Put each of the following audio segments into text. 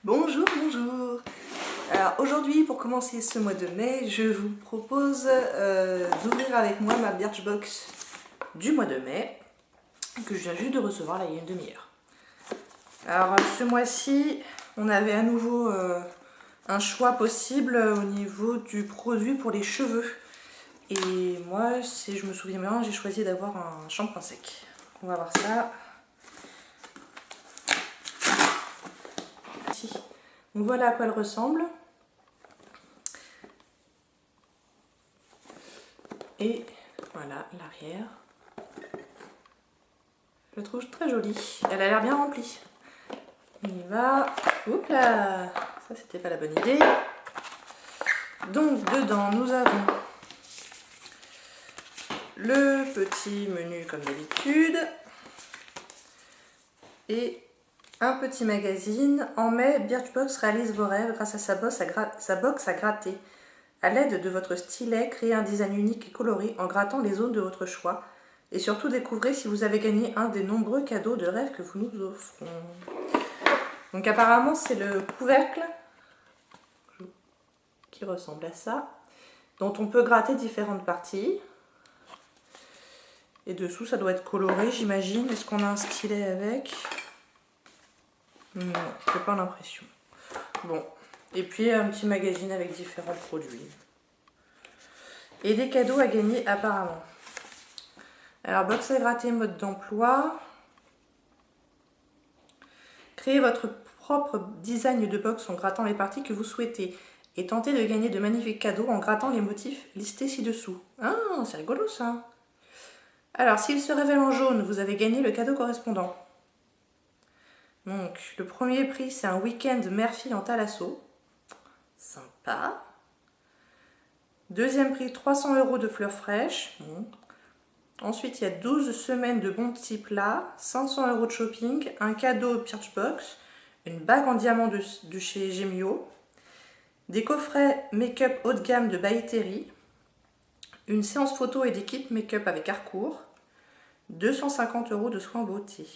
Bonjour, bonjour. Alors aujourd'hui, pour commencer ce mois de mai, je vous propose d'ouvrir avec moi ma Birchbox du mois de mai, que je viens juste de recevoir là il y a une demi-heure. Alors ce mois-ci, on avait à nouveau un choix possible au niveau du produit pour les cheveux. Et moi, si je me souviens bien, j'ai choisi d'avoir un shampoing sec. On va voir ça. Donc voilà à quoi elle ressemble. Et voilà l'arrière. Je la trouve très jolie. Elle a l'air bien remplie. On y va. Oups là, ça c'était pas la bonne idée. Donc dedans nous avons le petit menu comme d'habitude et un petit magazine. En mai, Birchbox réalise vos rêves grâce à sa box à gratter. À l'aide de votre stylet, créez un design unique et coloré en grattant les zones de votre choix. Et surtout découvrez si vous avez gagné un des nombreux cadeaux de rêve que vous nous offrons. Donc apparemment c'est le couvercle qui ressemble à ça, dont on peut gratter différentes parties. Et dessous ça doit être coloré j'imagine. Est-ce qu'on a un stylet avec? Non, j'ai pas l'impression. Bon, et puis un petit magazine avec différents produits. Et des cadeaux à gagner apparemment. Alors box à gratter mode d'emploi. Créez votre propre design de box en grattant les parties que vous souhaitez. Et tentez de gagner de magnifiques cadeaux en grattant les motifs listés ci-dessous. Ah, c'est rigolo ça. Alors, s'il se révèle en jaune, vous avez gagné le cadeau correspondant. Donc, le premier prix, c'est un week-end mère-fille en Thalasso. Sympa. Deuxième prix, 300 € de fleurs fraîches. Bon. Ensuite, il y a 12 semaines de bons petits plats, 500 € de shopping, un cadeau Birchbox, une bague en diamant de chez Gemio, des coffrets make-up haut de gamme de By Terry, une séance photo et d'équipe make-up avec Harcourt, 250 € de soins beauté.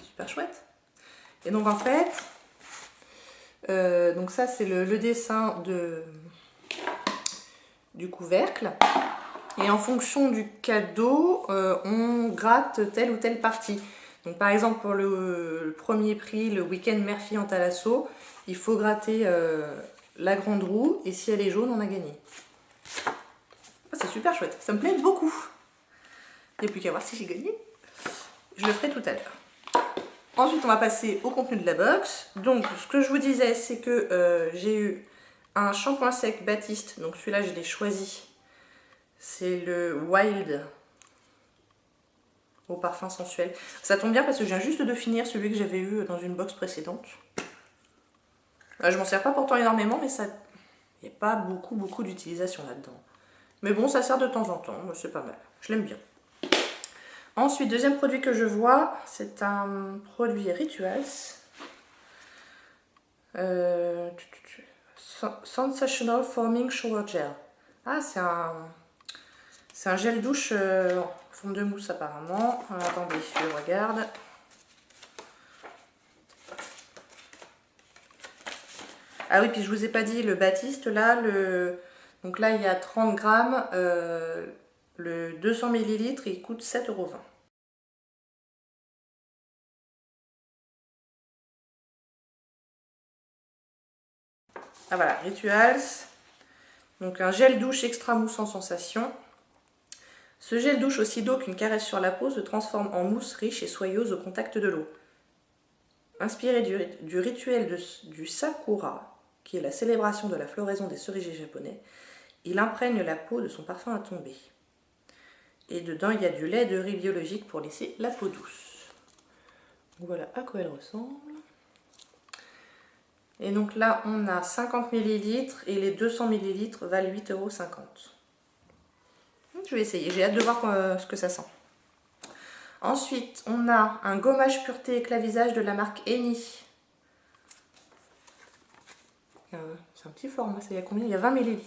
Super chouette. Et donc en fait, donc ça c'est le dessin du couvercle. Et en fonction du cadeau, on gratte telle ou telle partie. Donc par exemple pour le premier prix, le week-end mère-fille en Thalasso, il faut gratter la grande roue et si elle est jaune, on a gagné. Oh, c'est super chouette, ça me plaît beaucoup. Il n'y a plus qu'à voir si j'ai gagné. Je le ferai tout à l'heure. Ensuite, on va passer au contenu de la box. Donc, ce que je vous disais, c'est que j'ai eu un shampoing sec Baptiste. Donc, celui-là, je l'ai choisi. C'est le Wild au parfum sensuel. Ça tombe bien parce que je viens juste de finir celui que j'avais eu dans une box précédente. Je m'en sers pas pourtant énormément, mais ça, il n'y a pas beaucoup d'utilisation là-dedans. Mais bon, ça sert de temps en temps, c'est pas mal. Je l'aime bien. Ensuite, deuxième produit que je vois, c'est un produit Rituals. Sensational Foaming Shower Gel. Ah, c'est un gel douche en forme de mousse apparemment. Alors, attendez, je regarde. Ah oui, puis je vous ai pas dit, le Baptiste, là, donc là, il y a 30 grammes. Le 200 ml, il coûte 7,20 €. Ah voilà, Rituals. Donc un gel douche extra mousse sans sensation. Ce gel douche aussi doux qu'une caresse sur la peau se transforme en mousse riche et soyeuse au contact de l'eau. Inspiré du rituel du Sakura, qui est la célébration de la floraison des cerisiers japonais, il imprègne la peau de son parfum à tomber. Et dedans, il y a du lait de riz biologique pour laisser la peau douce. Donc voilà à quoi elle ressemble. Et donc là, on a 50 ml et les 200 ml valent 8,50 €. Je vais essayer, j'ai hâte de voir ce que ça sent. Ensuite, on a un gommage pureté éclat visage de la marque Eni. C'est un petit format, ça y a combien? Il y a 20 ml.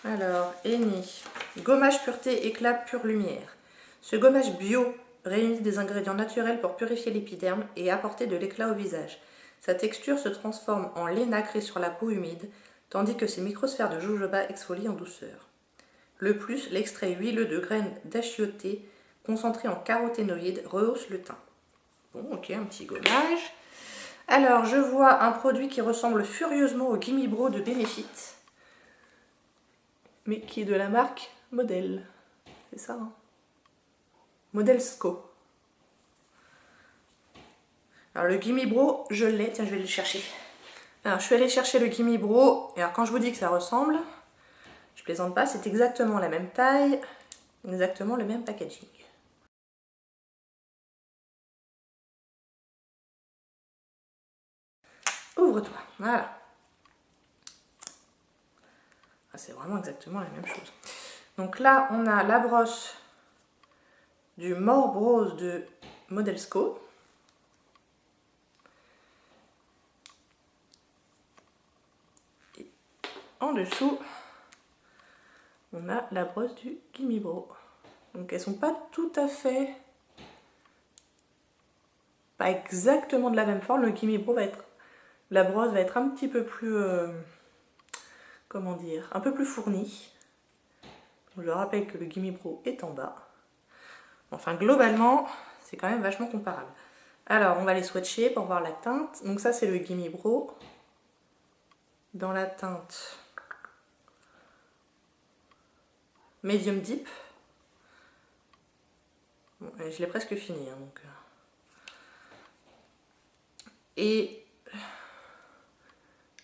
Alors, Eni, gommage pureté éclat pure lumière. Ce gommage bio réunit des ingrédients naturels pour purifier l'épiderme et apporter de l'éclat au visage. Sa texture se transforme en lait nacré sur la peau humide, tandis que ses microsphères de jojoba exfolient en douceur. Le plus, l'extrait huileux de graines d'achioté concentré en caroténoïdes rehausse le teint. Bon, ok, un petit gommage. Alors, je vois un produit qui ressemble furieusement au Gimme Bro de Benefit, mais qui est de la marque Model. C'est ça, hein? Model SCO. Alors, le Gimme Bro, je l'ai. Tiens, je vais le chercher. Alors, je suis allée chercher le Gimme Bro. Et alors, quand je vous dis que ça ressemble, je plaisante pas, c'est exactement la même taille, exactement le même packaging. Ouvre-toi, voilà. Ah, c'est vraiment exactement la même chose. Donc là, on a la brosse du More Bros de Model SCO. Et en dessous, on a la brosse du Gimme Bro. Donc elles sont pas tout à fait, pas exactement de la même forme. Le Gimme Bro va être, la brosse va être un petit peu plus, comment dire, un peu plus fournie. Je rappelle que le Gimme Bro est en bas. Enfin, globalement, c'est quand même vachement comparable. Alors, on va les swatcher pour voir la teinte. Donc ça, c'est le Gimme Bro. Dans la teinte Medium Deep. Bon, je l'ai presque fini. Hein, donc. Et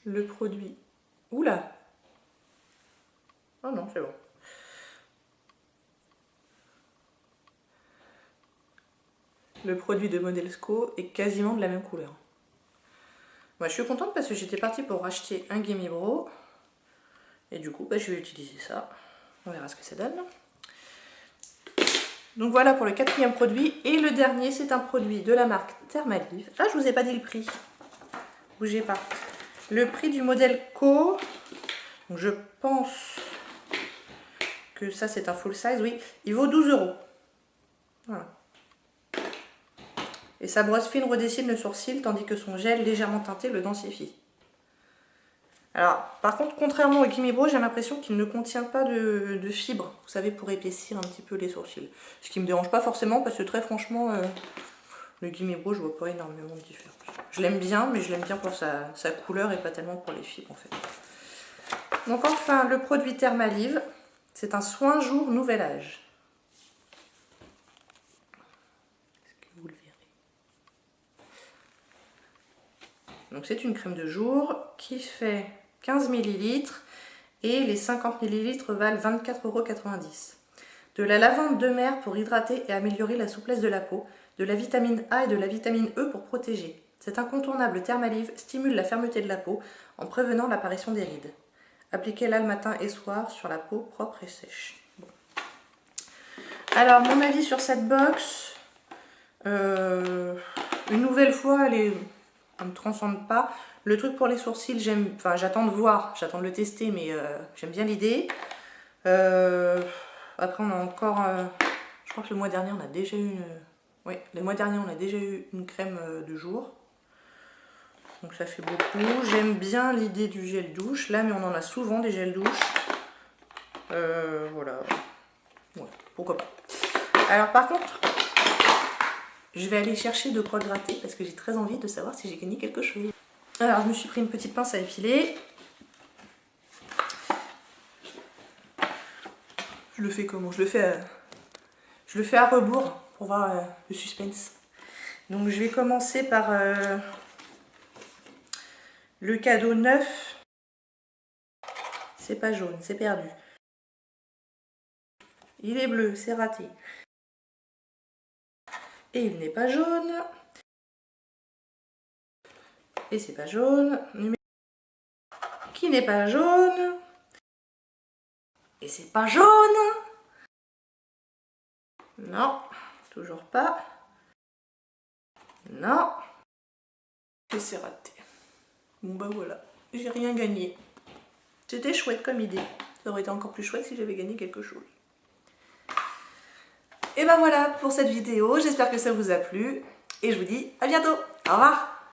le produit... Oula! Oh non, c'est bon. Le produit de Model SCO est quasiment de la même couleur. Moi, je suis contente parce que j'étais partie pour racheter un Gimme Bro. Et du coup, je vais utiliser ça. On verra ce que ça donne. Donc voilà pour le quatrième produit. Et le dernier, c'est un produit de la marque Thermalive. Ah, je vous ai pas dit le prix. Bougez pas. Le prix du modèle Co. Donc je pense que ça, c'est un full size. Oui, il vaut 12 €. Voilà. Et sa brosse fine redessine le sourcil, tandis que son gel légèrement teinté le densifie. Alors, par contre, contrairement au Gimme Bro, j'ai l'impression qu'il ne contient pas de fibres, vous savez, pour épaissir un petit peu les sourcils. Ce qui ne me dérange pas forcément, parce que très franchement, le Gimme Bro, je vois pas énormément de différence. Je l'aime bien, mais je l'aime bien pour sa couleur et pas tellement pour les fibres, en fait. Donc enfin, le produit Thermalive, c'est un soin jour nouvel âge. Donc c'est une crème de jour qui fait 15 ml et les 50 ml valent 24,90 €. De la lavande de mer pour hydrater et améliorer la souplesse de la peau, de la vitamine A et de la vitamine E pour protéger. Cet incontournable Thermalive stimule la fermeté de la peau en prévenant l'apparition des rides. Appliquez-la le matin et soir sur la peau propre et sèche. Bon. Alors mon avis sur cette box, une nouvelle fois elle me transcende pas. Le truc pour les sourcils, j'attends de voir, j'attends de le tester, mais j'aime bien l'idée. Après on a encore, je crois que le mois dernier on a déjà eu une crème de jour. Donc ça fait beaucoup. J'aime bien l'idée du gel douche, là, mais on en a souvent des gels douche. Voilà. Ouais, pourquoi pas. Alors par contre, je vais aller chercher de quoi gratter parce que j'ai très envie de savoir si j'ai gagné quelque chose. Alors je me suis pris une petite pince à épiler. Je le fais comment? Je le fais à rebours pour voir le suspense. Donc je vais commencer par le cadeau neuf. C'est pas jaune, c'est perdu. Il est bleu, c'est raté. Et il n'est pas jaune. Et c'est pas jaune. Qui n'est pas jaune. Et c'est pas jaune. Non, toujours pas. Non. Et c'est raté. Bon bah voilà, j'ai rien gagné. C'était chouette comme idée. Ça aurait été encore plus chouette si j'avais gagné quelque chose. Et ben voilà pour cette vidéo, j'espère que ça vous a plu et je vous dis à bientôt. Au revoir.